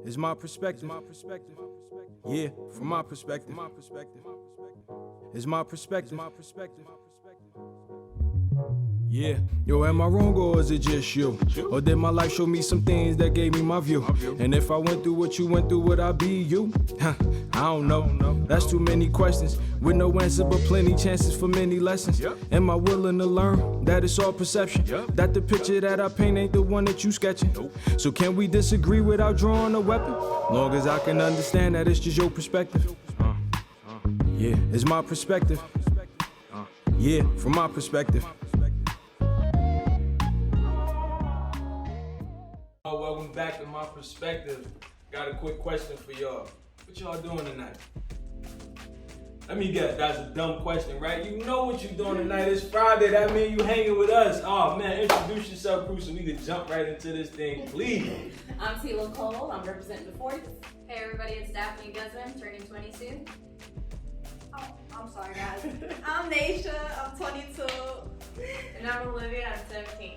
It's my perspective. Yeah, from my perspective. It's my perspective. Yeah, yo, am I wrong or is it just you? Or did my life show me some things that gave me my view? And if I went through what you went through, would I be you? I don't know. That's too many questions with no answer, but plenty chances for many lessons. Am I willing to learn that it's all perception? That the picture that I paint ain't the one that you sketching? So can we disagree without drawing a weapon? Long as I can understand that it's just your perspective. Yeah, it's my perspective. Yeah, from my perspective. Welcome back to My Perspective. Got a quick question for y'all. What y'all doing tonight? Let me guess, that's a dumb question, right? You know what you're doing tonight. It's Friday, that means you hanging with us. Oh man, introduce yourself, Bruce, so we can jump right into this thing, please. I'm Tila Cole, I'm representing the 40s. Hey everybody, it's Daphne Guzman, turning 22. Oh, I'm sorry guys. I'm Naisha, I'm 22. And I'm Olivia, I'm 17.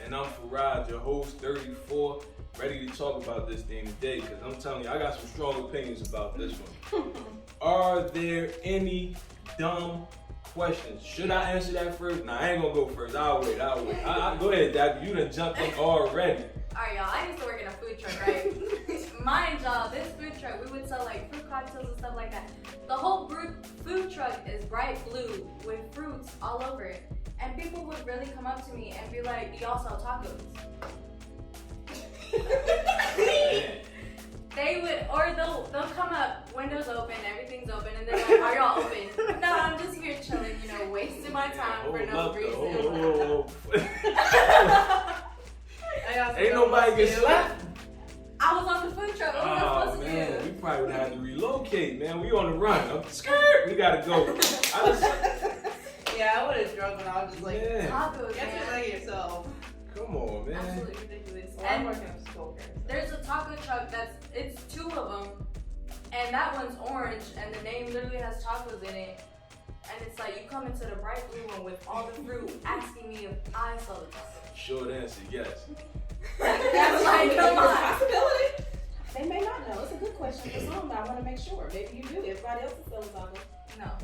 And I'm Farad, your host, 34, ready to talk about this thing today, because I'm telling you, I got some strong opinions about this one. Are there any dumb questions? Should I answer that first? Nah, I ain't gonna go first. I'll wait. Go ahead, Dad. You done jumped in already. Alright y'all, I used to work in a food truck, right? Mind y'all, this food truck, we would sell like fruit cocktails and stuff like that. The whole food truck is bright blue with fruits all over it. And people would really come up to me and be like, do y'all sell tacos? They would, or they'll come up, windows open, everything's open, and they're like, are y'all open? No, I'm just here chilling, wasting my time for no reason. Ain't nobody get slapped. I was on the food truck. What was I supposed to do? We probably would have to relocate, man. We on the run. I'm scared. We gotta go. Yeah, I would have drunk when I was just like, Tacos, get man. to know yourself. Come on, man. Absolutely ridiculous. Well, I'm And working at school here. there's a taco truck it's two of them, and that one's orange, and the name literally has tacos in it. And it's like, you come into the bright blue one with all the fruit, asking me if I sell the tacos. Short answer, yes. That's like, come on. Possibility. They may not know. It's a good question for some, but I want to make sure. Maybe you do. Everybody else is selling tacos.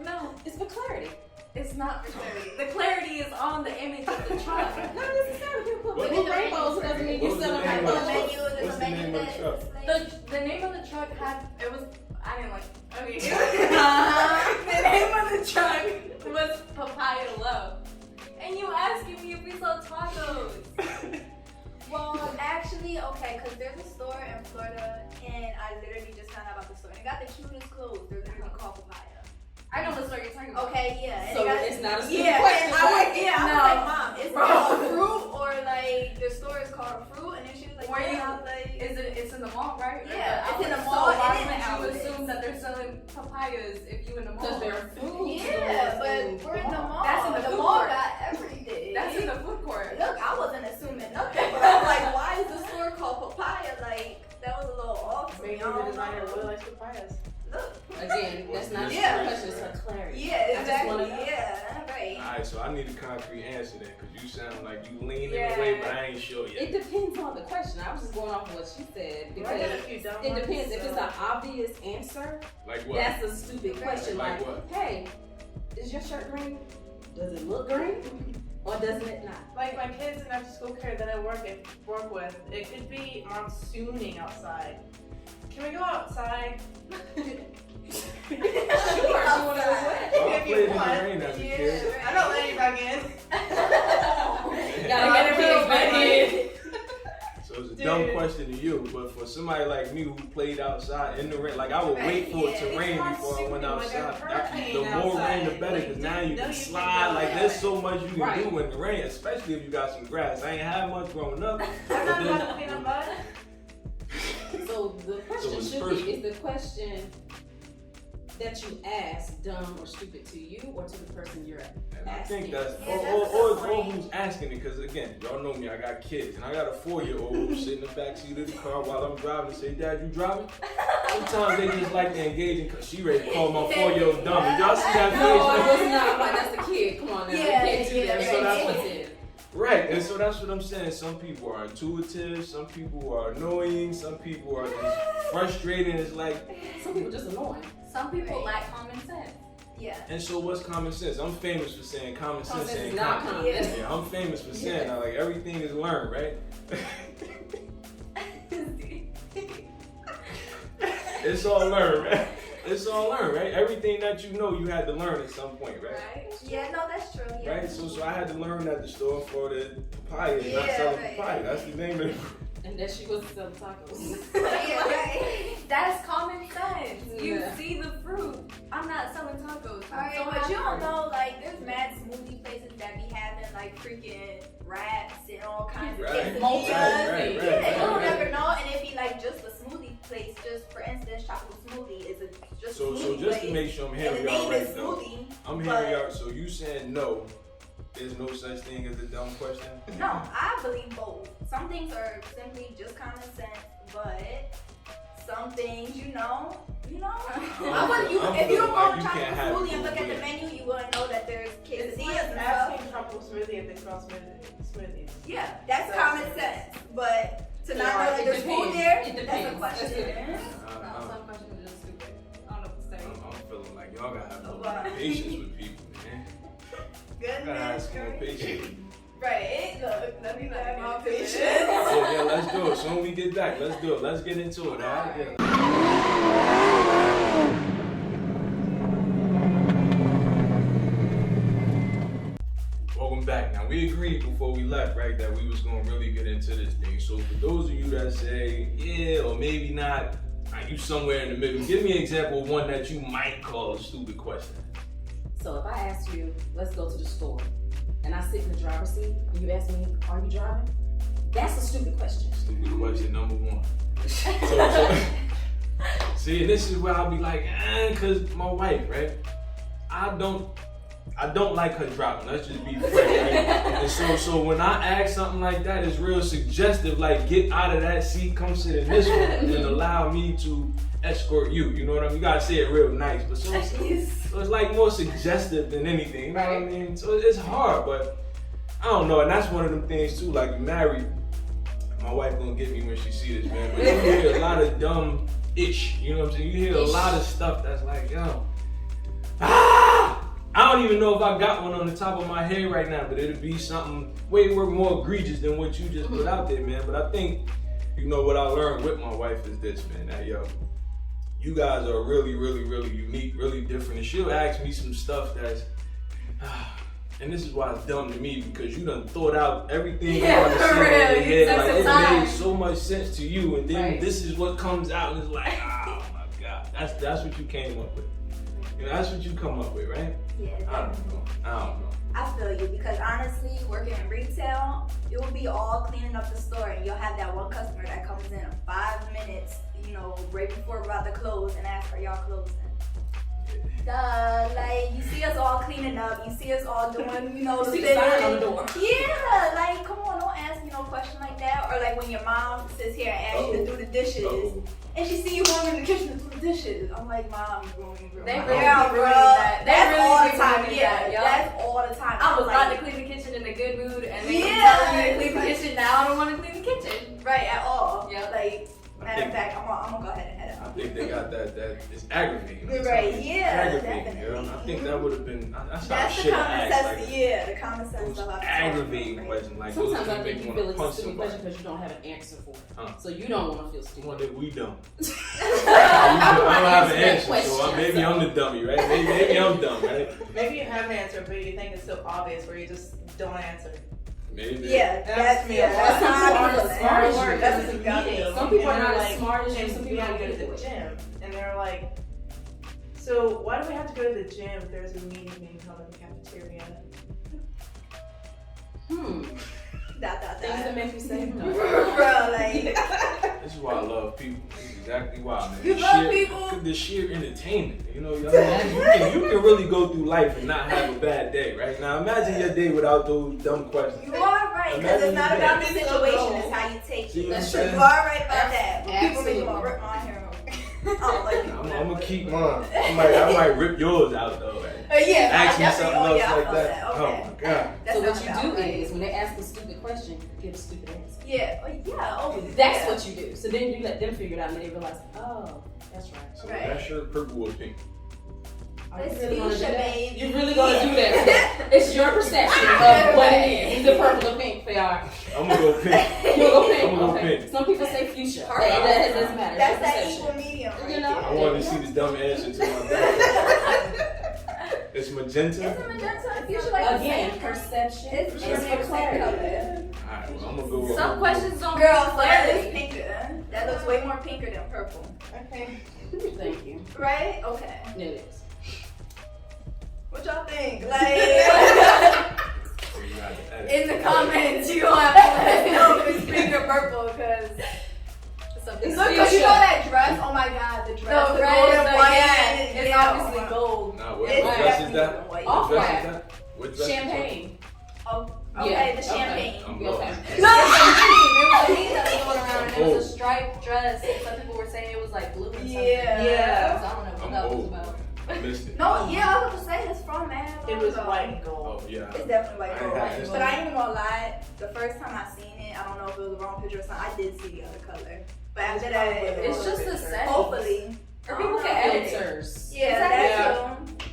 No, It's for clarity. it's not for clarity. The clarity is on the image of the truck. Not necessarily. People What- put blue rainbows. It doesn't mean you're What's the selling name of the rainbows. truck? What's the name of the truck? The name of the truck I didn't like, okay. Uh-huh. The name of the truck was Papaya Love. And you asking me if we sell tacos. Well, actually, okay, because there's a store in Florida, and I literally just found out about the store. And it got the cutest clothes. They're literally called Papaya. I know the story you're talking about. Okay, yeah. And So it got, it's not a stupid yeah, question, and I was, right? yeah, I No. was like, Mom, it's called fruit, or like the store is called fruit, and then she was like, Where you- yeah, like, It's in the mall, right? Yeah, Or it's in the outlet. mall, So why and in would you outlets. assume that they're selling papayas if you in the mall? Because they're food. yeah, but we're in the mall. That's in the food mall court. got everything. That's in the food court. Look, I wasn't assuming nothing, but I was like, why is the store called Papaya? Like, that was a little off for me. Maybe I the don't designer know. really likes papayas. Look. Again, that's not a Yeah. question. It's for clarity. Yeah, I just exactly. wanna know. Yeah, right. Alright, so I need a concrete answer then, because you sound like you leaning Yeah. away, but I ain't sure It yet. depends on the question. I was just going off of what she said I got a because few dumb it ones, depends. If so- it's an obvious answer, Like what? that's a stupid question. Like Like, what? hey, is your shirt green? Does it look green? Or doesn't it not? Like my kids in after school care that I work with, it could be monsooning outside. Can we go outside? Sure. You want to Outside. Well, I If you played in the want. rain as a Yeah, kid. right. I don't let you back in. Gotta get Feel it back in. So it's a dumb Dude. question to you, but for somebody like me who played outside in the rain, like I would wait for it to It's rain not before I went stupid, like a outside. hurricane The more rain, the outside. better, Like, because now you no, can you slide. can Like go there's out. so much you can Right. do in the rain, especially if you got some grass. I ain't had much growing up. I'm But not then, about to clean up mud. So the question it's should personal. be, is the question that you ask dumb or stupid to you or to the person you're at? and I think that's, Yeah, or, that's or, a or, good or point. who's asking it, because again, y'all know me, I got kids, and I got a 4-year-old who sit in the backseat of the car while I'm driving and say, Dad, you driving? Sometimes they just like to engage in, because she ready to call my 4-year-old dumb. Did y'all see that face? No, I was not. I'm like, that's the kid. Come on now. Yeah, You can't do that. yeah, so Very that's what- explicit. Right, and so that's what I'm saying. Some people are intuitive, some people are annoying, some people are just frustrating. It's like, Some people just annoying. Some people Right. lack common sense. Yeah. and so what's common sense? I'm famous for saying common sense Common sense ain't is not common. common. Yeah. Yeah, I'm famous for saying that. Like everything is learned, right? It's all learned, right? It's all learned, right? Everything that you know, you had to learn at some point, right? Right? Yeah, no, that's true. Yeah. Right? So I had to learn at the store for the papaya, not Yeah, selling right. papaya. That's the name of it. And that she was selling tacos. Yeah, right. That's common sense. You Yeah. see the fruit. I'm not selling tacos. Alright, So but you don't happy. know, like, there's mad smoothie places that be having, like, freaking wraps and all kinds of Right. quesadillas. Right, Yeah, right, you don't right. never know, and it'd be like just a smoothie place, just for instance, chocolate smoothie is a just So smoothie just to place, make sure I'm and hearing the y'all name is right though. smoothie. I'm but- hearing y'all. So you saying no? There's no such thing as a dumb question. No, I believe both. Some things are simply just common sense, but some things, you know. I wouldn't. I'm If you don't feeling go like to you chocolate can't have smoothie and it look at the both menu, you wouldn't know that there's It's quesadillas like and stuff. asking tropical smoothie if they smell smoothies. Yeah, that's So- common sense. But to not know Yeah, that it there's food depends. there, It that's a depends. question. No, some questions are just stupid. I don't know what to say. I'm feeling like y'all gotta have more Wow. patience with people, man. Gotta have Goodness some more gracious. patience. Right, look, let me have my patience. Yeah, let's do it. Soon we get back. Let's do it. Let's get into it, alright? Yeah. Welcome back. Now we agreed before we left, right, that we was gonna really get into this thing. So for those of you that say, yeah, or maybe not, you somewhere in the middle, give me an example of one that you might call a stupid question. So if I ask you, let's go to the store, and I sit in the driver's seat, and you ask me, are you driving? That's a stupid question. Stupid question number one. See, and this is where I'll be like, cause my wife, right? I don't like her driving. Let's just be frank, right? And so when I ask something like that, it's real suggestive. Like, get out of that seat, come sit in this one, and allow me to escort you. You know what I mean? You gotta say it real nice, but so it's like more suggestive than anything. You know what I mean? So it's hard, but I don't know. And that's one of them things too. Like, married. My wife gonna get me when she see this, man. But you hear a lot of dumb ish. You know what I'm saying? You hear a lot of stuff that's like, yo, I don't even know if I got one on the top of my head right now, but it'll be something way more egregious than what you just put out there, man. But I think, you know, what I learned with my wife is this, man. That, yo, you guys are really, really, really unique, really different. And she'll ask me some stuff that's, and this is why it's dumb to me, because you done thought out everything you want to say in your really. head. That's Like, the it time. made so much sense to you, and then Right. this is what comes out, and it's like, oh my God. That's what you came up with. You know, that's what you come up with, right? Yeah, I don't know. I feel you, because honestly, working in retail, you'll be all cleaning up the store and you'll have that one customer that comes in 5 minutes, you know, right before we're about to close and ask for y'all closing. Duh, like, you see us all cleaning up, you see us all doing, you know, You the see the sign on the fitting. door. Yeah, like, come on, don't ask me no question like that. Or like when your mom sits here and asks you to do the dishes, Uh-oh. and she see you going in the kitchen to do the dishes. I'm like, Mom, you're going to They my really yeah, be bro. ruining that. They That's really all be the time. ruining Yeah, that, yo. that's all the time. I was I'm about like, to clean the kitchen in a good mood, and then Yeah. you telling me to clean the kitchen. Now I don't want to clean the kitchen. right at all. Yeah. Like, I matter of think- fact, I'm gonna go ahead and head I out. think they got that it's aggravating. You're right, It's yeah, aggravating, you know? I think that would have been, that's how I That's the should common have sense. asked. Like, Yeah, the common sense those stuff. I've aggravating talked about, right? questions. Like, those Sometimes I that think make you you feel want it's to a punch stupid somebody. question because you don't have an answer for it. Huh. So you don't want to feel stupid. Well, then we don't. I I don't wanna have an answer that answer, so question, maybe so- I'm the dummy, right? Maybe I'm dumb, right? Maybe you have an answer, but you think it's so obvious where you just don't answer. Maybe. Yeah, that's me. yeah. That's That's how I not feel. as smart as Or you. that's That's a a goddamn- meeting. Some people are and not they're as smart as you, and some we people gotta don't go to get the it. gym. And they're like, so why do we have to go to the gym if there's a meeting being held in the cafeteria? Things that make you say no. Bro, like, This is why I love people. This is exactly why, man. You The love sheer- people? The sheer entertainment. You know, you can really go through life and not have a bad day, right? Now imagine your day without those dumb questions. you are right, because it's not about the situation, it's how you take See it. what I'm That's saying? You are right about that. But people Absolutely. make me want to rip my hair off. I don't like people. I'm gonna keep mine. I might rip yours out though, right? Yeah, Ask me I something definitely- else I like felt that. Okay. Oh my god. That So what sounds you about do right. is when they ask a stupid question, give a stupid answer. Yeah, oh, That's yeah. what you do. So then you let them figure it out, and then they realize, oh, that's right. So Right. that shirt purple or pink? Are It's you really gonna do fuchsia, that? baby. You really gonna do that? It's your perception of what it is. Is it purple or pink for y'all? I'm gonna go pink. You gonna go pink? I'm gonna go Okay. pink. Some people say fuchsia. Purple. It doesn't matter. That's It's that your equal perception. medium, right? You know? I wanted to see this dumb answer to my question. It's magenta. It's a magenta. Fuchsia like the Again, same. perception It's is just for clarity. Alright, well, I'm gonna go. Some questions don't Girl, give that clarity. is pinker. That looks way more pinker than purple. Okay. Thank you. Right? Okay. It is. What y'all think? Like, So you gotta edit. in the comments, you gonna have to let us know if it's pink or purple, because Something look, cause you know that dress. Oh my god, the dress, the red, golden the white. yeah, it's yeah, obviously gold. Nah, what It's dress is definitely that? golden white. What dress Off-white. is that? What dress is Champagne. Oh, okay, Yeah, the champagne. I'm Okay. going. There was a meme that was going around, and it was a striped dress. And some people were saying it was like blue or something. Yeah. So I don't know what I'm that was old. about. I missed it. No, yeah, I was gonna say it's from man. It was white and gold. Oh yeah. It's definitely white I gold. had this But I ain't even gonna lie, the first time I seen it, I don't know if it was the wrong picture or something. I did see the other color. But after that, It's just a set. hopefully. Or people can edit yours. Yeah, Exactly. that's true.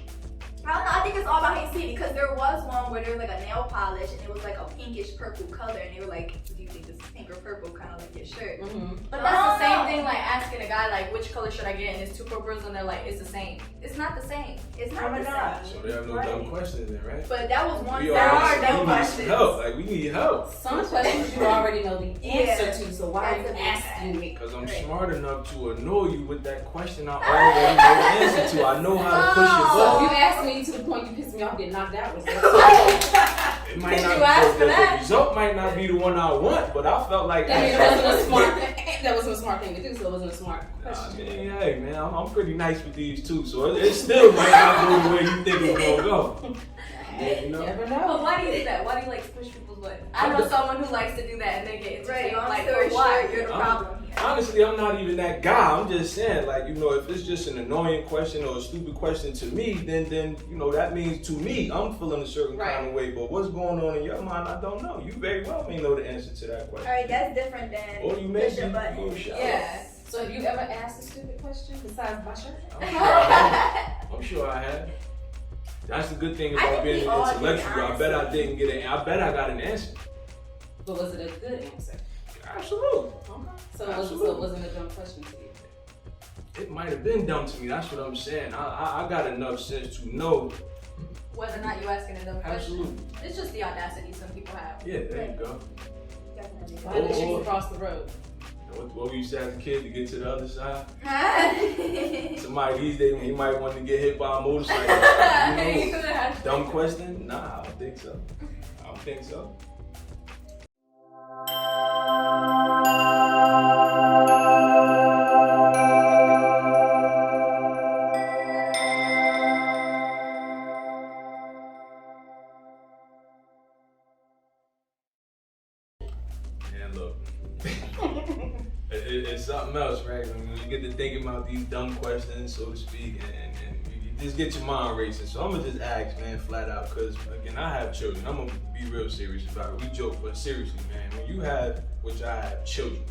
I don't know, I think it's all about how you see it, because there was one where there was like a nail polish and it was like a pinkish purple color, and they were like, do you think this is pink or purple? Kind of like your shirt. Mm-hmm. But that's the same thing like asking a guy like which color should I get, and it's two purples and they're like it's the same. It's not the same. It's Oh not my the gosh. same. So they have no dumb questions then, right? But that was one. We There are we no need questions. some help. Like we need help. Some questions you already know the answer to, so why are you That's a asking me? Cause I'm Right. smart enough to annoy you with that question I already know the answer to. I know how to push your So button. if you ask me to the point you piss me off, get knocked out with that. It might Did not you ask the, for that? the result might not be the one I want, but I felt like I mean, it wasn't a smart. That wasn't a smart thing to do, so it wasn't a smart I question. mean, hey man, I'm pretty nice with these too, so it still might not go the way you think it's gonna go. Yeah, you know? Never But know. why do you do that? Why do you like push people's buttons? I know someone who likes to do that and they get Right, entertained. long Like story for what? short, you're the problem here. Honestly, I'm not even that guy. I'm just saying, like, you know, if it's just an annoying question or a stupid question to me, then you know, that means to me, I'm feeling a certain kind of way. But what's going on in your mind, I don't know. You very well may know the answer to that question. Alright, that's different than Or you may push a be button. a little shallow. Yeah. So have you ever asked a stupid question besides my shirt? I'm sure I have. That's the good thing about think being we all did, intellectual. I bet I honestly. didn't get it. I bet I got an answer. But was it a good answer? Absolutely. Okay. So it wasn't a dumb question to you. It might have been dumb to me. That's what I'm saying. I got enough sense to know. Whether or not you asking a dumb question. Absolutely. It's just the audacity some people have. Yeah, there you go. Definitely. Why did you cross the road? What we used to as a kid to get to the other side? Huh? Somebody these days, he might want to get hit by a motorcycle. You know, dumb question? Nah, I don't think so. I don't think so. And look, it's something else, right? When you get to thinking about these dumb questions, so to speak, and you just get your mind racing. So I'm gonna just ask, man, flat out, because again, I have children. I'm gonna be real serious about it. We joke, but seriously, man, when you have, which I have, children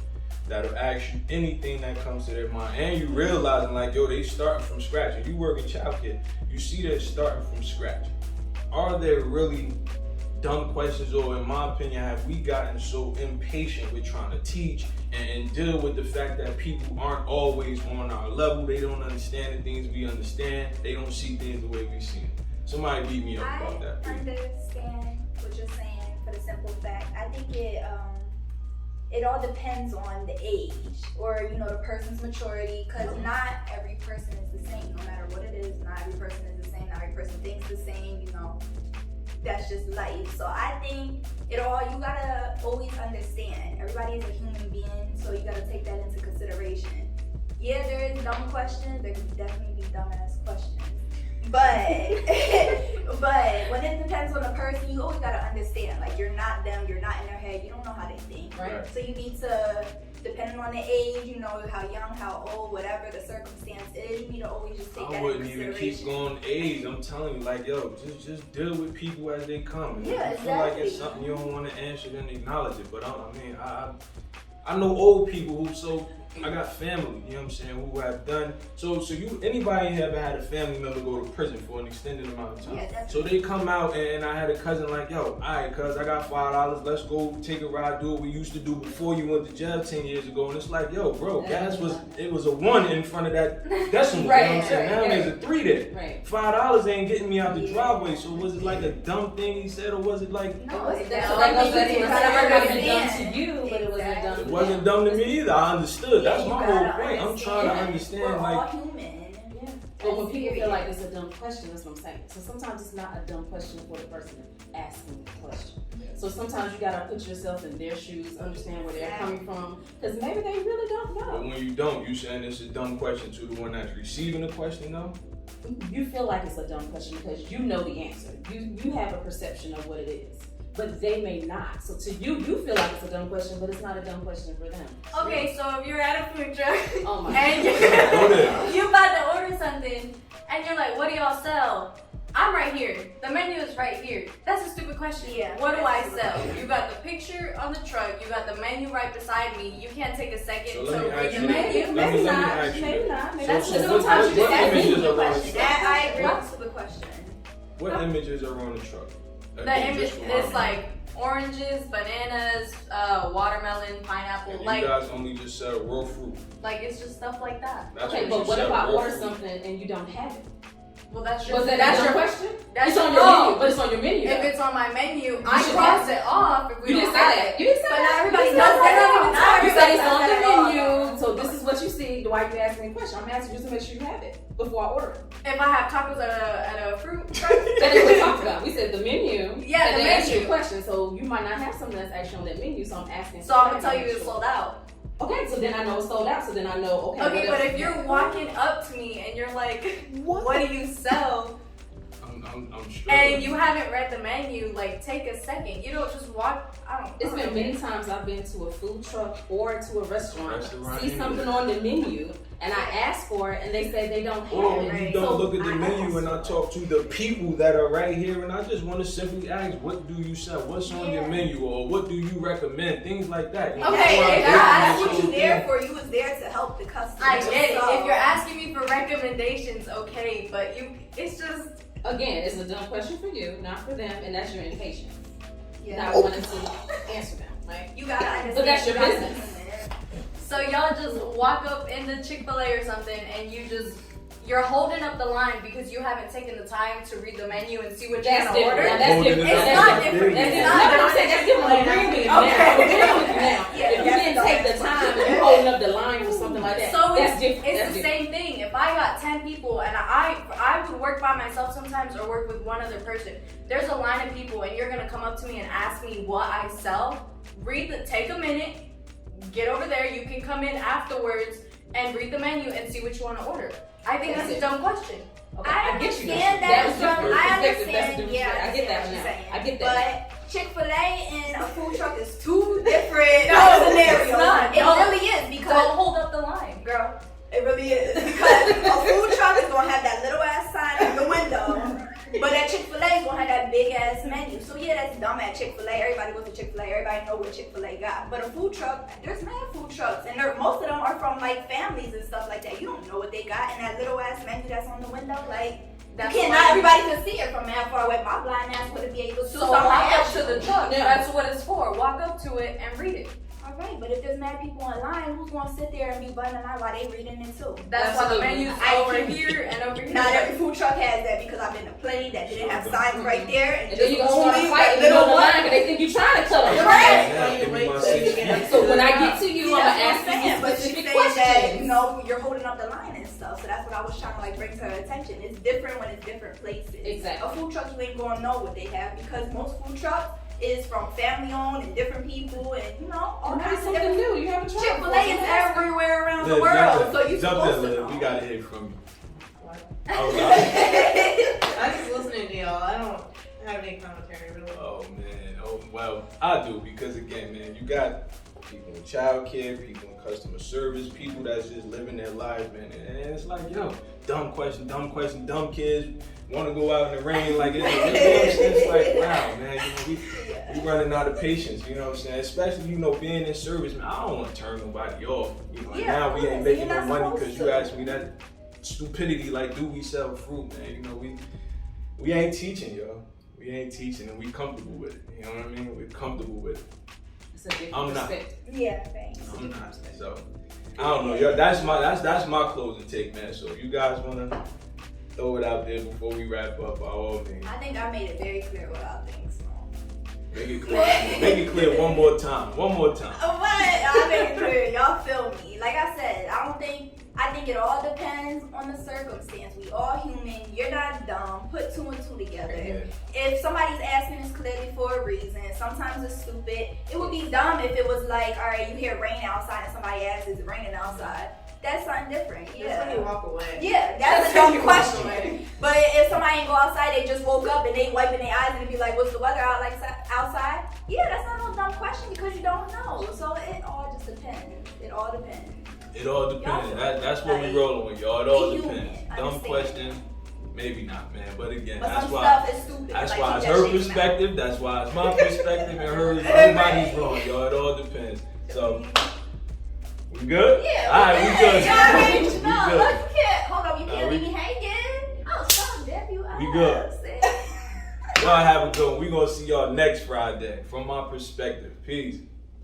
that'll ask you anything that comes to their mind, and you realizing like, yo, they starting from scratch, and you work in childcare, you see they're starting from scratch. Are there really dumb questions, or in my opinion, have we gotten so impatient with trying to teach and deal with the fact that people aren't always on our level? They don't understand the things we understand. They don't see things the way we see them. Somebody beat me up about that, I please. understand what you're saying for the simple fact. I think it all depends on the age or, you know, the person's maturity, because not every person is the same, no matter what it is. Not every person is the same, not every person thinks the same, you know. That's just life. So I think you gotta always understand everybody is a human being, so you gotta take that into consideration. Yeah, there is dumb questions, there can definitely be dumbass questions. But but when it depends on the person, you always gotta understand, like, you're not them, you're not in their head, you don't know how they think. Right. So you need to depending on the age, you know, how young, how old, whatever the circumstance is, you need to always just take that I into wouldn't even keep consideration. going age. I'm telling you, like, yo, just deal with people as they come. And Yeah, if you feel like it's exactly. something you don't want to answer, then acknowledge it. But I know old people who I got family, you know what I'm saying, who have done anybody ever had a family member go to prison for an extended amount of time? Yeah, definitely. So they come out and I had a cousin like, yo, alright, cuz I got $5, let's go take a ride, do what we used to do before you went to jail 10 years ago. And it's like, yo, bro, gas was a 1 in front of that decimal. Right, You know what I'm saying? right, Now there's a 3 there. Right. $5 ain't getting me out the driveway. So was it like a dumb thing he said, or was it like No, That's exactly. like You that's gotta never been understand. done to you, but it wasn't done to it them. wasn't dumb to me either? I understood. Yeah, That's you my gotta whole point. I'm trying to understand, We're like, all human. Yeah. But when people feel like it's a dumb question, that's what I'm saying. So sometimes it's not a dumb question for the person asking the question. So sometimes you gotta put yourself in their shoes, understand where they're coming from, because maybe they really don't but know. when you don't, you saying it's a dumb question to the one that's receiving the question, though? You feel like it's a dumb question because you know the answer. You have a perception of what it is, but they may not. So to you, you feel like it's a dumb question, but it's not a dumb question for them. Okay, so if you're at a food truck Oh my and Go there. you about to order something and you're like, what do y'all sell? I'm right here. The menu is right here. That's a stupid question. Yeah, What do I that's a sell? stupid You got the picture on the truck. You got the menu right beside me. You can't take a second So to let me read ask the you- menu. let me Maybe not. ask you. Maybe not. Maybe That's So just what sometimes you what just ask images me are on the Question. truck? That I agree. That's a good question. What images are on the truck? The Again, image just remind is me. like oranges, bananas, watermelon, pineapple. And Like you guys only just sell raw fruit. it's just stuff like that. That's Okay, you but what sell, if I raw order fruit. something and you don't have it? Well, that's Was that that's your your question? That's It's on your no. menu, but it's on your menu. If though. it's on my menu, I should cross have it off if we You don't didn't say have that. it. You didn't say But that. not everybody You knows said that. that. Not You said everybody it's on knows the that at all. menu, so this is what you see. Why you asking me a question? I'm asking you to make sure you have it before I order it. If I have tacos at a fruit truck, That is what we talked about. We said the menu. Yeah, and the they asked you a menu. question, so you might not have something that's actually on that menu. So I'm asking. so I'm gonna tell you it's sold out. Okay, so then I know it's sold out. So then I know. Okay. Okay, what but else? if you're walking up to me and you're like, what do you sell? I'm sure. Mm. And you haven't read the menu, like take a second. You don't just walk. It's been many times I've been to a food truck or to a restaurant, Restaurant, see yeah. something on the menu, and I ask for it, and they say they don't have Or it. you Right. don't So look at the I menu and I ask talk to the people that are right here and I just want to simply ask, what do you sell? What's on your Yeah. menu? Or what do you recommend? Things like that. Okay, Before I if go you're in That's this what you whole there thing- for. You was there to help the customer. I get it. So- If you're asking me for recommendations, okay, but it's just Again, it's a dumb question for you, not for them, and that's your impatience. Yeah. Not wanting to answer them, right? You gotta understand. But that's your you gotta business. understand. so y'all just walk up in the Chick-fil-A or something and you're holding up the line because you haven't taken the time to read the menu and see what you're That's gonna different. order. Now, that's Holding it different. up. It's That's not different. different. That's It's different. not No, I'm saying that's different. I'm agreeing with you now. Okay. I'm agreeing with you now. Yeah, If you that's didn't the take the answer. time and you holding up the line or something like that, So that's different. it's That's the different. same thing. If I got 10 people and I would work by myself sometimes or work with one other person, there's a line of people and you're gonna come up to me and ask me what I sell. Take a minute, get over there. You can come in afterwards and read the menu and see what you want to order. I think that's a dumb question. Okay, I get you. understand now. that was from, different. I Perspective, that's understand, different. yeah, I get that what you're now. saying. I get that. But Chick-fil-A and a food truck is two different No, scenarios. it's not. It No. really is because, Don't hold up the line. girl, it really is. Because a food truck is gonna have that little ass sign in the window, but that Chick-fil-A is gonna have that big ass menu. So yeah, that's dumb at Chick-fil-A. Everybody goes to Chick-fil-A. Everybody know what Chick-fil-A got. But a food truck, there's mad food trucks, and most of them are from like families and stuff like that. You don't know what they got in that little ass menu that's on the window, like. That's You can't, why- not everybody can see it from that far away. My blind ass wouldn't be able to. So So walk I up asked to the truck. Yeah. That's what it's for. Walk up to it and read it. Alright, but if there's mad people online, who's gonna sit there and be butting line while they reading it too? That's why the Absolutely. menu's I over can- here and over here. Not every food truck has that because I've been to plenty that didn't have signs right there and, And then you just gonna start only fighting the on little the line one. because they think you're trying to cut them. Right. Yeah, give me my 6 feet. So when I get to you, See, I'm that's gonna what ask I'm saying, you but specific she's saying that, questions. you know, you're holding up the line and stuff. So that's what I was trying to like bring to her attention. It's different when it's different places. Exactly. A food truck, you ain't gonna know what they have because most food trucks is from family owned and different people and you know all Or maybe kinds of something different. new. You haven't tried. Chick-fil-A before, is so that's- everywhere around the Liz, world, jump so in. you Jump supposed in, to Liz. know. We gotta hear from you. What? I was out. I'm just listening to y'all. I have any commentary really. Oh man, oh well, I do because again, man, you got people in childcare, people in customer service, people that's just living their lives, man, and it's like, yo, dumb question, dumb kids want to go out in the rain, like it's like, wow, man, we running out of patience, you know what I'm saying? Especially, being in service, man, I don't want to turn nobody off. Now we ain't making no money because you asked me that stupidity, like, do we sell fruit, man? We ain't teaching, yo. We ain't teaching, and we comfortable with it. You know what I mean? We're comfortable with it. It's a different I'm not. perspective. Yeah, thanks. I'm not. So I don't know. Yo, that's my closing take, man. So if you guys wanna throw it out there before we wrap up, by all means. I think I made it very clear what I think. So. Make it clear. Make it clear one more time. One more time. What? I made it clear. Y'all feel me? Like I said, I think it all depends on the circumstance. We all human. You're not dumb. Put two and two together. Yeah. If somebody's asking this clearly for a reason, sometimes it's stupid. It would be dumb if it was like, all right, you hear rain outside and somebody asks, is it raining outside? That's something different. That's Yeah. when you walk away. Yeah, that's a dumb question. But if somebody ain't go outside, they just woke up and they wiping their eyes and be like, what's the weather out like outside? Yeah, that's not no dumb question because you don't know. So it all just depends. It all depends. It all depends. Y'all That's what we like, rolling with, y'all. It all be human. depends. Dumb Understand. question, maybe not, man. But again, But that's some why. stuff is stupid. That's like, why keep it's that her shit in your perspective. That's why it's my perspective and hers. Nobody's wrong, y'all. It all depends. So, we good? Yeah, All right, we good. Yeah, I mean, We no, good. look, you can't. Hold on, you Nah, can't we- leave me hanging. Oh, stop, Deb, you We good. ass. Y'all have a good one. We gonna see y'all next Friday. From my perspective. Peace.